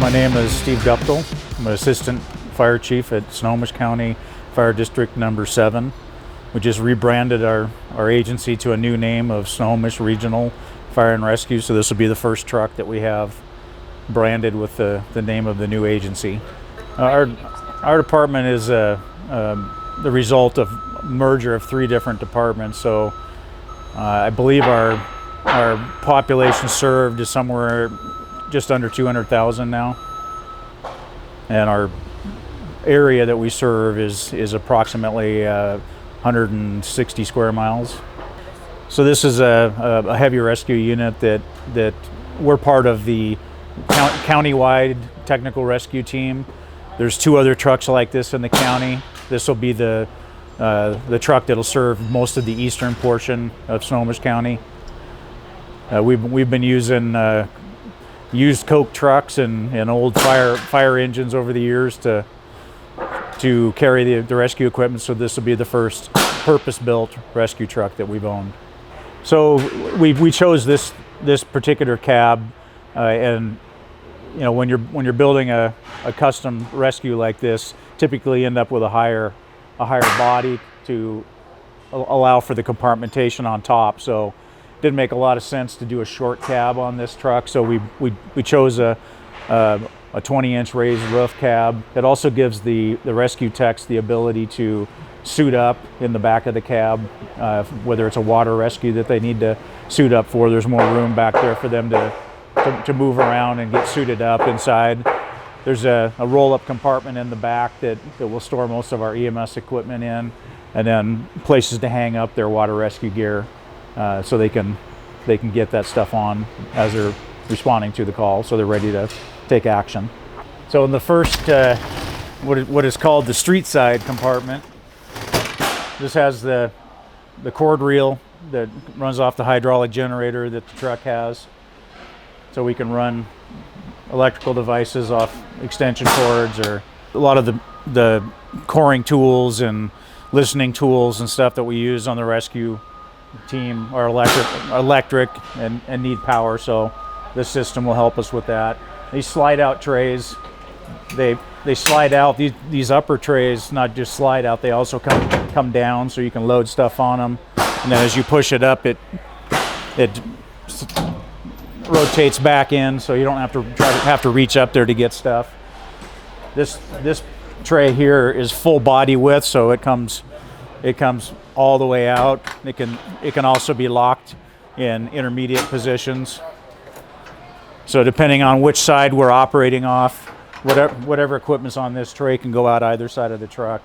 My name is Steve Guptill. I'm an assistant fire chief at Snohomish County Fire District number 7. We just rebranded our agency to a new name of Snohomish Regional Fire and Rescue, so this will be the first truck that we have branded with the name of the new agency. Our department is the result of merger of 3 different departments, so I believe our population served is somewhere just under 200,000 now, and our area that we serve is approximately 160 square miles. So this is a heavy rescue unit that we're part of the county-wide technical rescue team. There's 2 other trucks like this in the county. This will be the truck that'll serve most of the eastern portion of Snohomish County. We've been using used Coke trucks and old fire engines over the years to carry the rescue equipment, so this will be the first purpose-built rescue truck that we've owned. So we chose this particular cab, and you know, when you're building a custom rescue like this, typically end up with a higher body to allow for the compartmentation on top. So it didn't make a lot of sense to do a short cab on this truck, so we chose a 20-inch raised roof cab. It also gives the rescue techs the ability to suit up in the back of the cab, whether it's a water rescue that they need to suit up for. There's more room back there for them to move around and get suited up inside. There's a roll-up compartment in the back that will store most of our EMS equipment in, and then places to hang up their water rescue gear, so they can get that stuff on as they're responding to the call, so they're ready to take action. So in the first, what is called the street side compartment, this has the cord reel that runs off the hydraulic generator that the truck has, so we can run electrical devices off extension cords, or a lot of the coring tools and listening tools and stuff that we use on the rescue team are electric and need power, so this system will help us with that. These slide out trays, they slide out. These upper trays not just slide out, they also come down, so you can load stuff on them, and then as you push it up, it rotates back in, so you don't have to reach up there to get stuff. This tray here is full body width, so it comes all the way out. It can also be locked in intermediate positions. So depending on which side we're operating off, whatever equipment's on this tray can go out either side of the truck.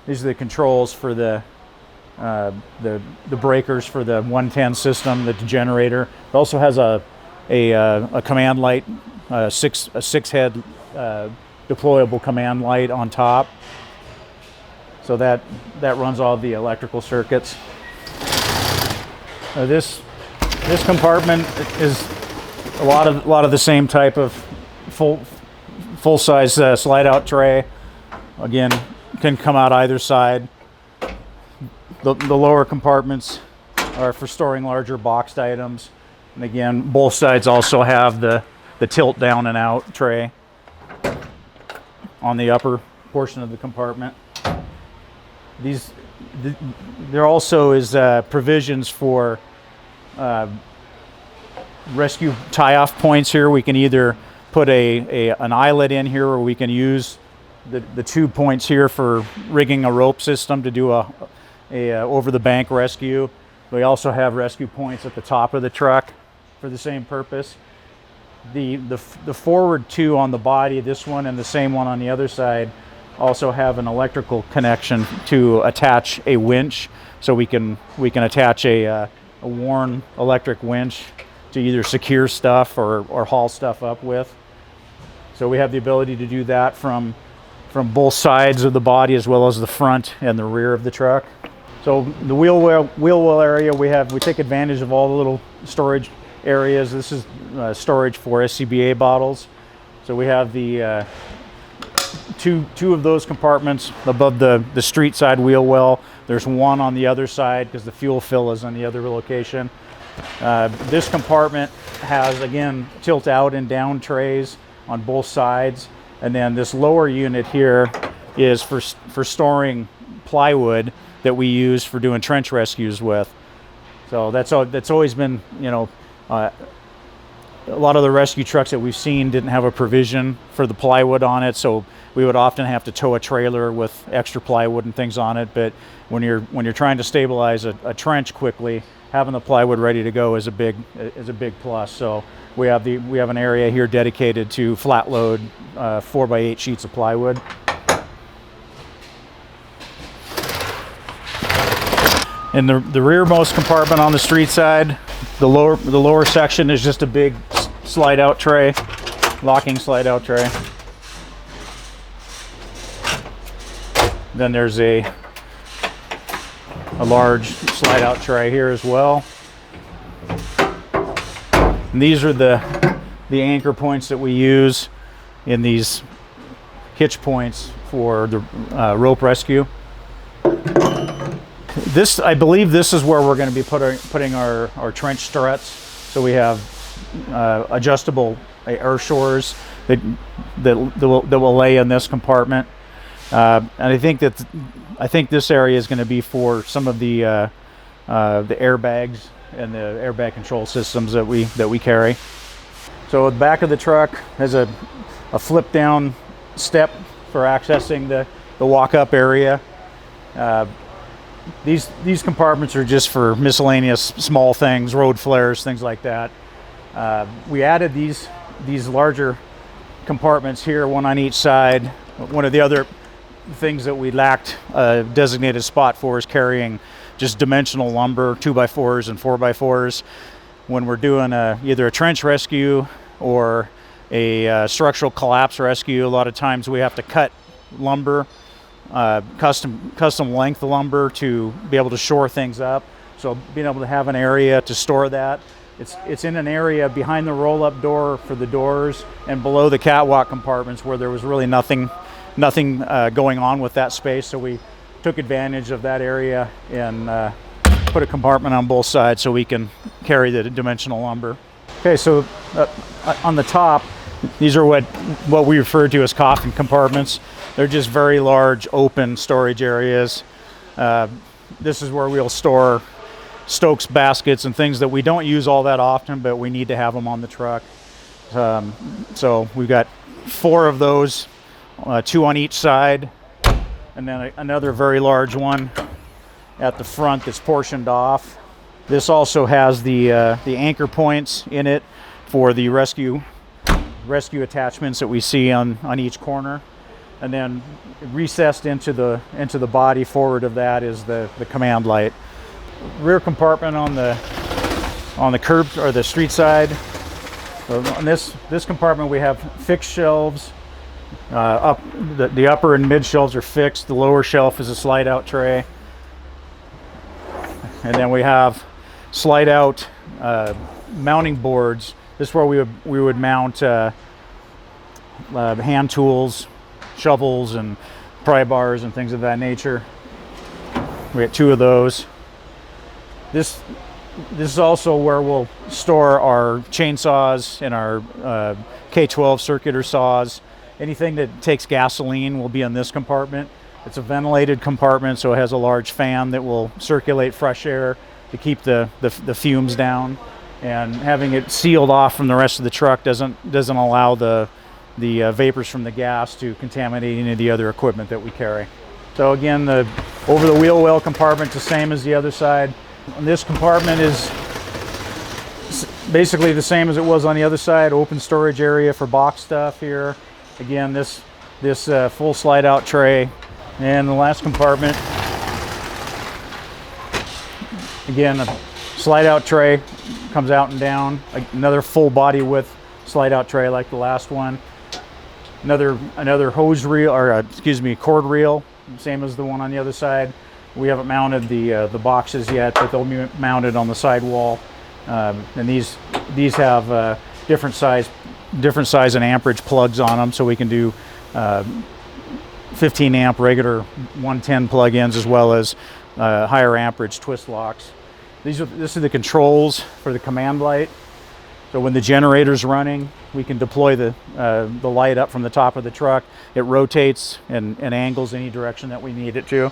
These are the controls for the breakers for the 110 system, the generator. It also has a command light, a six head deployable command light on top. So that runs all the electrical circuits. This compartment is a lot of the same type of full size slide out tray. Again, can come out either side. The lower compartments are for storing larger boxed items, and again, both sides also have the tilt down and out tray on the upper portion of the compartment. There also is provisions for rescue tie-off points here. We can either put an eyelet in here, or we can use the 2 points here for rigging a rope system to do a over-the-bank rescue. We also have rescue points at the top of the truck for the same purpose. The forward 2 on the body, this one and the same one on the other side, also have an electrical connection to attach a winch, so we can attach a worn electric winch to either secure stuff or haul stuff up with. So we have the ability to do that from both sides of the body, as well as the front and the rear of the truck. So the wheel well area, we take advantage of all the little storage areas. This is storage for SCBA bottles. So we have the two of those compartments above the street side wheel well. There's one on the other side because the fuel fill is on the other location. This compartment has, again, tilt out and down trays. on both sides. And then this lower unit here is for storing plywood that we use for doing trench rescues with. So that's always been, a lot of the rescue trucks that we've seen didn't have a provision for the plywood on it, so we would often have to tow a trailer with extra plywood and things on it. But when you're trying to stabilize a trench quickly, having the plywood ready to go is a big plus. So we have an area here dedicated to flat load 4x8 sheets of plywood. In the rearmost compartment on the street side, the lower section is just a big slide out tray, locking slide out tray. Then there's a large slide out tray here as well. And these are the anchor points that we use in these hitch points for the rope rescue. I believe this is where we're going to be putting our trench struts. So we have adjustable air shores that will lay in this compartment. And I think this area is going to be for some of the airbags and the airbag control systems that we carry. So the back of the truck has a flip down step for accessing the walk up area. These compartments are just for miscellaneous small things, road flares, things like that. We added these larger compartments here, one on each side. One of the other things that we lacked a designated spot for is carrying just dimensional lumber, 2x4s and 4x4s. When we're doing either a trench rescue or a structural collapse rescue, a lot of times we have to cut lumber, custom length lumber to be able to shore things up. So being able to have an area to store that. It's in an area behind the roll-up door for the doors and below the catwalk compartments where there was really nothing going on with that space. So we took advantage of that area and put a compartment on both sides so we can carry the dimensional lumber. Okay, so on the top, these are what we refer to as coffin compartments. They're just very large open storage areas. This is where we'll store Stokes baskets and things that we don't use all that often, but we need to have them on the truck. So we've got 4 of those, 2 on each side, and then another very large one at the front that's portioned off. This also has the anchor points in it for the rescue attachments that we see on each corner. And then recessed into the body forward of that is the command light. Rear compartment on the curb or the street side. So on this compartment we have fixed shelves. The upper and mid shelves are fixed. The lower shelf is a slide out tray. And then we have slide out mounting boards. This is where we would mount hand tools, shovels and pry bars and things of that nature. We got 2 of those. This is also where we'll store our chainsaws and our K12 circular saws. Anything that takes gasoline will be in this compartment. It's a ventilated compartment, so it has a large fan that will circulate fresh air to keep the fumes down. And having it sealed off from the rest of the truck doesn't allow the vapors from the gas to contaminate any of the other equipment that we carry. So again, the over the wheel well compartment's the same as the other side. And this compartment is basically the same as it was on the other side. Open storage area for box stuff here. Again, this full slide out tray. And the last compartment, again, a slide out tray comes out and down. Another full body width slide out tray like the last one. Another hose reel, or cord reel, same as the one on the other side. We haven't mounted the boxes yet, but they'll be mounted on the sidewall. And these have different size and amperage plugs on them, so we can do 15 amp regular 110 plug-ins as well as higher amperage twist locks. This are the controls for the command light. So when the generator's running, we can deploy the light up from the top of the truck. It rotates and angles any direction that we need it to.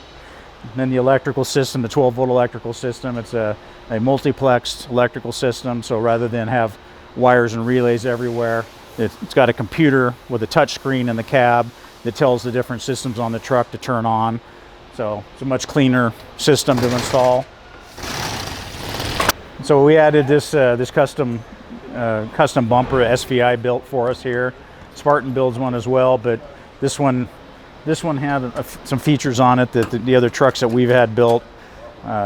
And then the electrical system, the 12-volt electrical system, it's a multiplexed electrical system. So rather than have wires and relays everywhere, it's got a computer with a touch screen in the cab that tells the different systems on the truck to turn on. So it's a much cleaner system to install. So we added this custom bumper SVI built for us here. Spartan builds one as well, but this one had some features on it that the other trucks that we've had built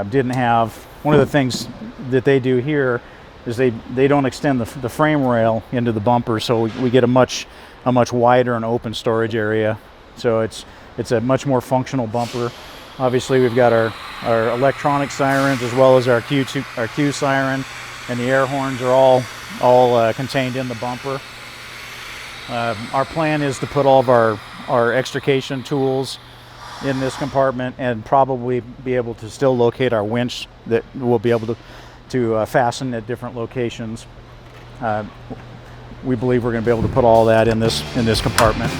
didn't have. One of the things that they do here is they don't extend the frame rail into the bumper, so we get a much wider and open storage area. So it's a much more functional bumper. Obviously, we've got our electronic sirens as well as our Q siren, and the air horns are all contained in the bumper. Our plan is to put all of our extrication tools in this compartment and probably be able to still locate our winch that we'll be able to fasten at different locations. We believe we're going to be able to put all that in this compartment.